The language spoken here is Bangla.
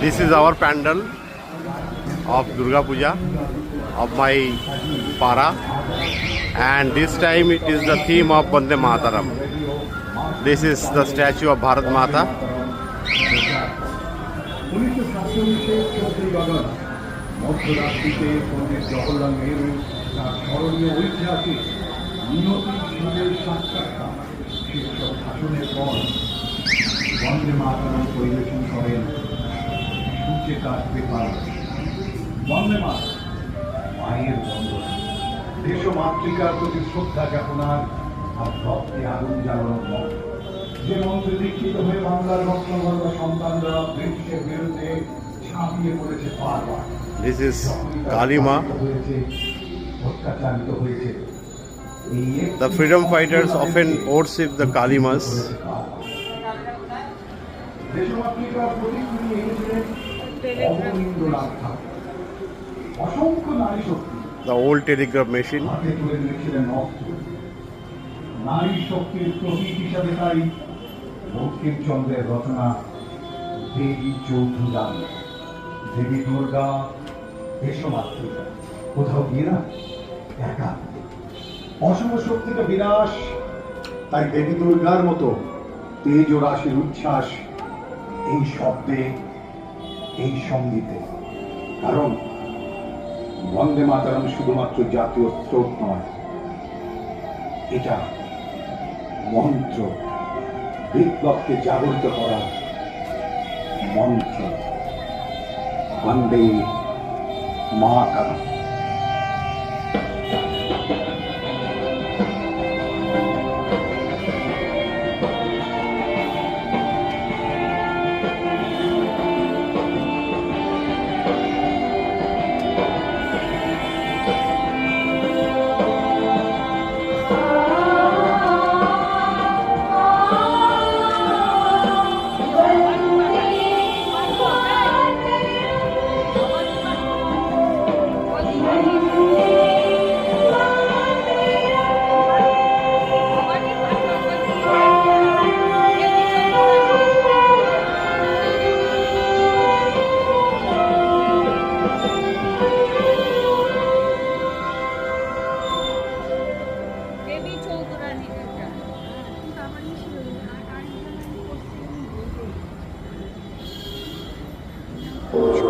This is our pandal of Durga Puja of my para, and this time it is the theme of Vande Mataram. This is the statue of Bharat Mata. বন্দে মাতরম পরিবেশন করেন সূর্যে কাটবে পাল। বন্দে মাতরম মায়ের বন্দনা, দেশ মাতৃকার প্রতি শ্রদ্ধা জ্ঞাপনার আর ভক্তি আগুন জ্বালানোর মন্ত্র, যে মন্ত্রে দীক্ষিত হয়ে বাংলার রত্নগর্ভ সন্তানরা ব্রিটিশের বিরুদ্ধে ঝাঁপিয়ে পড়েছে বারবার। This is Kali Ma. অত্যাচারিত হয়েছে। The freedom fighters often worship the Kali Mas. দেশমাতৃকার প্রতীক তিনি এনেছিলেন অবনীন্দ্রনাথ ঠাকুর। অসংখ্য নারী শক্তি The old telegraph machine. হাতে তুলে নিয়েছিলেন অস্ত্র। নারী শক্তির প্রতীক হিসাবে তাই বঙ্কিমচন্দ্রের রচনা দেবী চৌধুরানী, দেবী দুর্গা, দেশমাতৃকা। কোথাও গিয়ে না একা, অসম শক্তিকে বিনাশ। তাই দেবী দুর্গার মতো তেজ ও রাশির উচ্ছ্বাস এই শব্দে, এই সঙ্গীতে। কারণ বন্দে মাতরম শুধুমাত্র জাতীয় স্রোত নয়, এটা মন্ত্র, বিপ্লবকে জাগরিত করা মন্ত্র। বন্দে মাতরম। Sure.